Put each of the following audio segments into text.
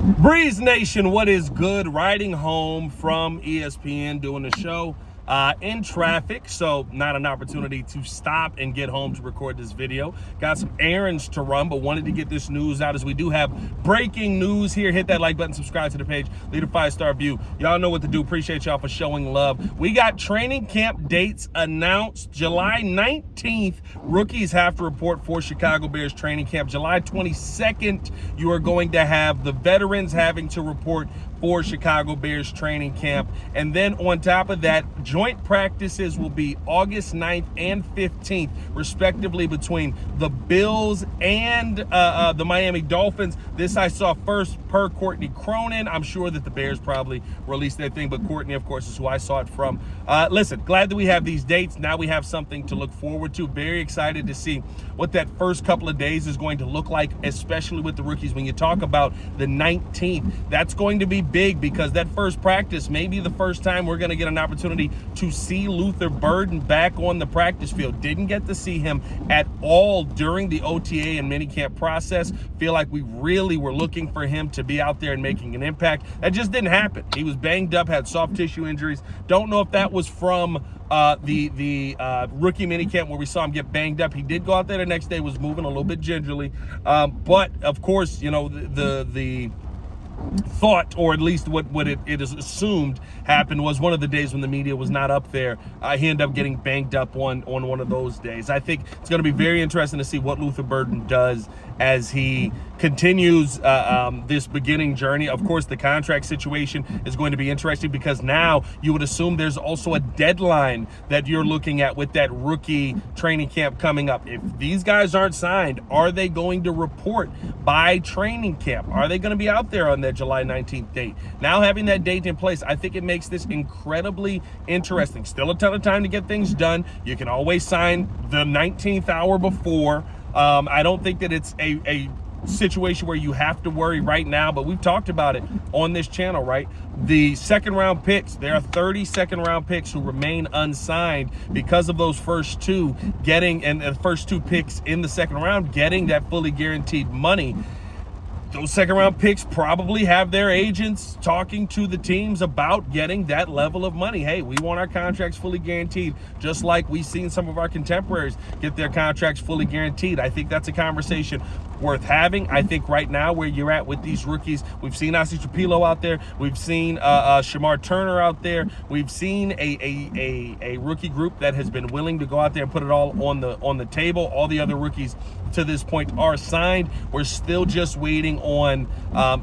Breeze Nation, what is good? Riding home from ESPN, doing the show in traffic, so not an opportunity to stop and get home to record this video. Got some errands to run, but wanted to get this news out as we do have breaking news here. Hit that like button, subscribe to the page, leave a 5-star view. Y'all know what to do. Appreciate y'all for showing love. We got training camp dates announced. July 19th, rookies have to report for Chicago Bears training camp. July 22nd, you are going to have the veterans having to report for Chicago Bears training camp. And then on top of that, joint practices will be August 9th and 15th, respectively, between the Bills and the Miami Dolphins. This I saw first per Courtney Cronin. I'm sure that the Bears probably released their thing, but Courtney, of course, is who I saw it from. Listen, glad that we have these dates. Now we have something to look forward to. Very excited to see what that first couple of days is going to look like, especially with the rookies. When you talk about the 19th, that's going to be big because that first practice may be the first time we're going to get an opportunity to see Luther Burden back on the practice field. Didn't get to see him at all during the OTA and minicamp process. Feel like we really were looking for him to be out there and making an impact. That just didn't happen. He was banged up, had soft tissue injuries. Don't know if that was from the rookie minicamp where we saw him get banged up. He did go out there the next day, was moving a little bit gingerly. But of course, you know, the thought, or at least what it is assumed happened, was one of the days when the media was not up there. He ended up getting banged up on one of those days. I think it's going to be very interesting to see what Luther Burden does as he continues this beginning journey. Of course, the contract situation is going to be interesting because now you would assume there's also a deadline that you're looking at with that rookie training camp coming up. If these guys aren't signed, are they going to report by training camp? Are they going to be out there on that July 19th date? Now having that date in place, I think it makes this incredibly interesting. Still a ton of time to get things done. You can always sign the 19th hour before. I don't think that it's a situation where you have to worry right now, but we've talked about it on this channel, right? The second round picks, there are 30 second round picks who remain unsigned because of those first two getting, and the first two picks in the second round getting that fully guaranteed money. Those second round picks probably have their agents talking to the teams about getting that level of money. Hey, we want our contracts fully guaranteed, just like we've seen some of our contemporaries get their contracts fully guaranteed. I think that's a conversation worth having. I think right now where you're at with these rookies, we've seen Asi Trapilo out there, we've seen Shamar Turner out there, we've seen a rookie group that has been willing to go out there and put it all on the table. All the other rookies to this point are signed. We're still just waiting on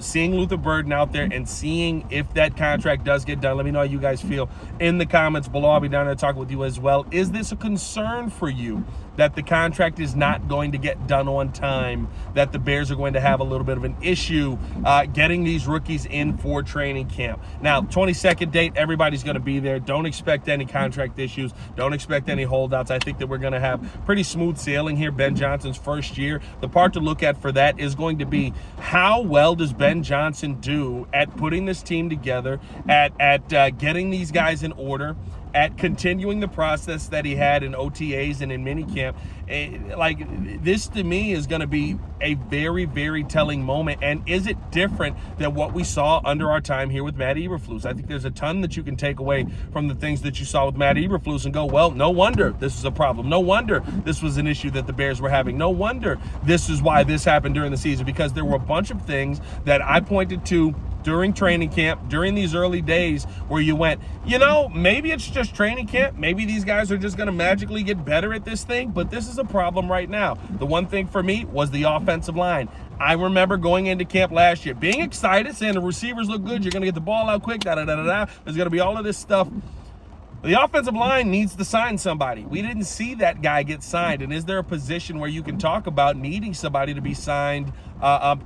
seeing Luther Burden out there and seeing if that contract does get done. Let me know how you guys feel in the comments below. I'll be down there talking with you as well. Is this a concern for you that the contract is not going to get done on time, that the Bears are going to have a little bit of an issue getting these rookies in for training camp? Now, 22nd date, everybody's going to be there. Don't expect any contract issues. Don't expect any holdouts. I think that we're going to have pretty smooth sailing here. Ben Johnson's first year. The part to look at for that is going to be how well does Ben Johnson do at putting this team together, at getting these guys in order, at continuing the process that he had in OTAs and in minicamp. Like, this to me is going to be a very, very telling moment. And is it different than what we saw under our time here with Matt Eberflus? I think there's a ton that you can take away from the things that you saw with Matt Eberflus and go, well, no wonder this was a problem. No wonder this was an issue that the Bears were having. No wonder this is why this happened during the season, because there were a bunch of things that I pointed to during training camp, during these early days, where you went, you know, maybe it's just training camp. Maybe these guys are just going to magically get better at this thing, but this is a problem right now. The one thing for me was the offensive line. I remember going into camp last year, being excited, saying the receivers look good, you're going to get the ball out quick, da-da-da-da-da. There's going to be all of this stuff. The offensive line needs to sign somebody. We didn't see that guy get signed. And is there a position where you can talk about needing somebody to be signed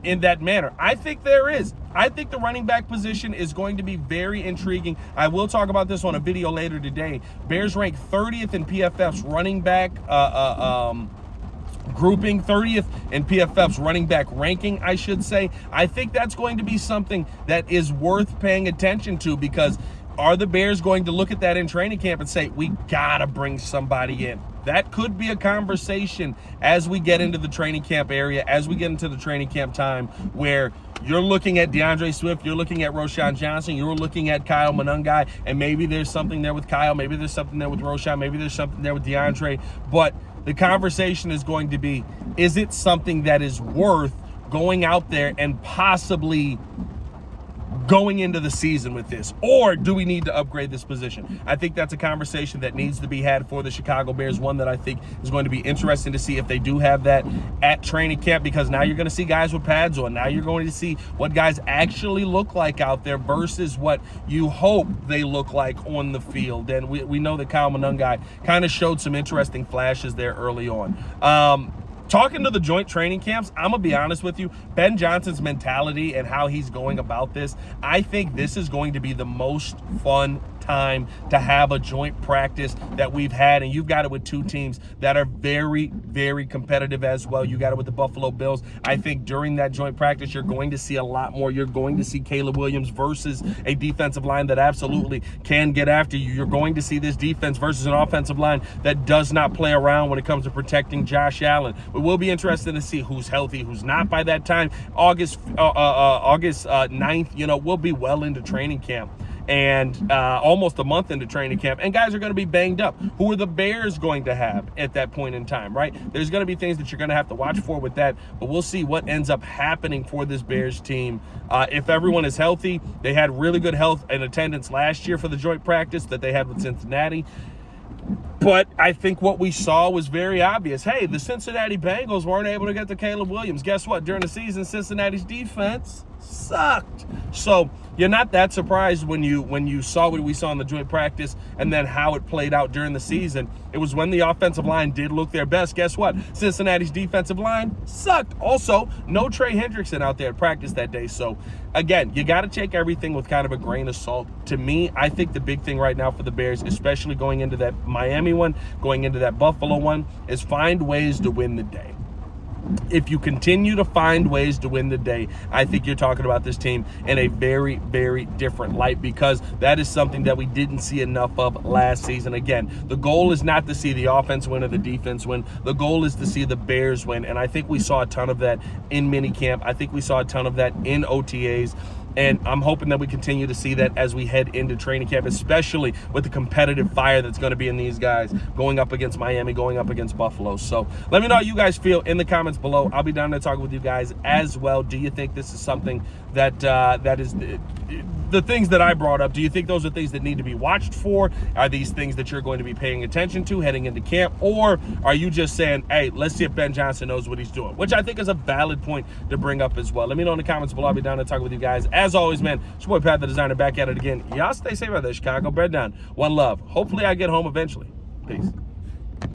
in that manner? I think there is. I think the running back position is going to be very intriguing. I will talk about this on a video later today. Bears rank 30th in PFF's running back grouping, 30th in PFF's running back ranking, I should say. I think that's going to be something that is worth paying attention to, because are the Bears going to look at that in training camp and say, we gotta bring somebody in? That could be a conversation as we get into the training camp area, as we get into the training camp time, where you're looking at DeAndre Swift, you're looking at Roschon Johnson, you're looking at Kyle Monangai, and maybe there's something there with Kyle, maybe there's something there with Roschon, maybe there's something there with DeAndre, but the conversation is going to be, is it something that is worth going out there and possibly going into the season with this, or do we need to upgrade this position? I think that's a conversation that needs to be had for the Chicago Bears, one that I think is going to be interesting to see if they do have that at training camp, because now you're going to see guys with pads on. Now you're going to see what guys actually look like out there versus what you hope they look like on the field. And we know that Kyle Monangai kind of showed some interesting flashes there early on. Talking to the joint training camps, I'm going to be honest with you, Ben Johnson's mentality and how he's going about this, I think this is going to be the most fun time to have a joint practice that we've had, and you've got it with two teams that are very, very competitive as well. You got it with the Buffalo Bills. I think during that joint practice, you're going to see a lot more. You're going to see Caleb Williams versus a defensive line that absolutely can get after you. You're going to see this defense versus an offensive line that does not play around when it comes to protecting Josh Allen. It will be interesting to see who's healthy, who's not by that time. August 9th, we'll be well into training camp, and almost a month into training camp, and guys are going to be banged up. Who are the Bears going to have at that point in time, right? There's going to be things that you're going to have to watch for with that, but we'll see what ends up happening for this Bears team. If everyone is healthy, they had really good health and attendance last year for the joint practice that they had with Cincinnati. But I think what we saw was very obvious. Hey, the Cincinnati Bengals weren't able to get to Caleb Williams. Guess what? During the season, Cincinnati's defense sucked. So you're not that surprised when you saw what we saw in the joint practice and then how it played out during the season. It was when the offensive line did look their best. Guess what? Cincinnati's defensive line sucked. Also, no Trey Hendrickson out there at practice that day. So again, you got to take everything with kind of a grain of salt. To me, I think the big thing right now for the Bears, especially going into that Miami one, going into that Buffalo one, is find ways to win the day. If you continue to find ways to win the day, I think you're talking about this team in a very, very different light, because that is something that we didn't see enough of last season. Again, the goal is not to see the offense win or the defense win. The goal is to see the Bears win, and I think we saw a ton of that in minicamp. I think we saw a ton of that in OTAs. And I'm hoping that we continue to see that as we head into training camp, especially with the competitive fire that's going to be in these guys going up against Miami, going up against Buffalo. So let me know how you guys feel in the comments below. I'll be down there talking with you guys as well. Do you think this is something that that is the things that I brought up? Do you think those are things that need to be watched for? Are these things that you're going to be paying attention to heading into camp? Or are you just saying, hey, let's see if Ben Johnson knows what he's doing? Which I think is a valid point to bring up as well. Let me know in the comments below. I'll be down there talking with you guys. As always, man, it's your boy Pat the Designer back at it again. Y'all stay safe out there, Chicago. Bread down. One love. Hopefully I get home eventually. Peace.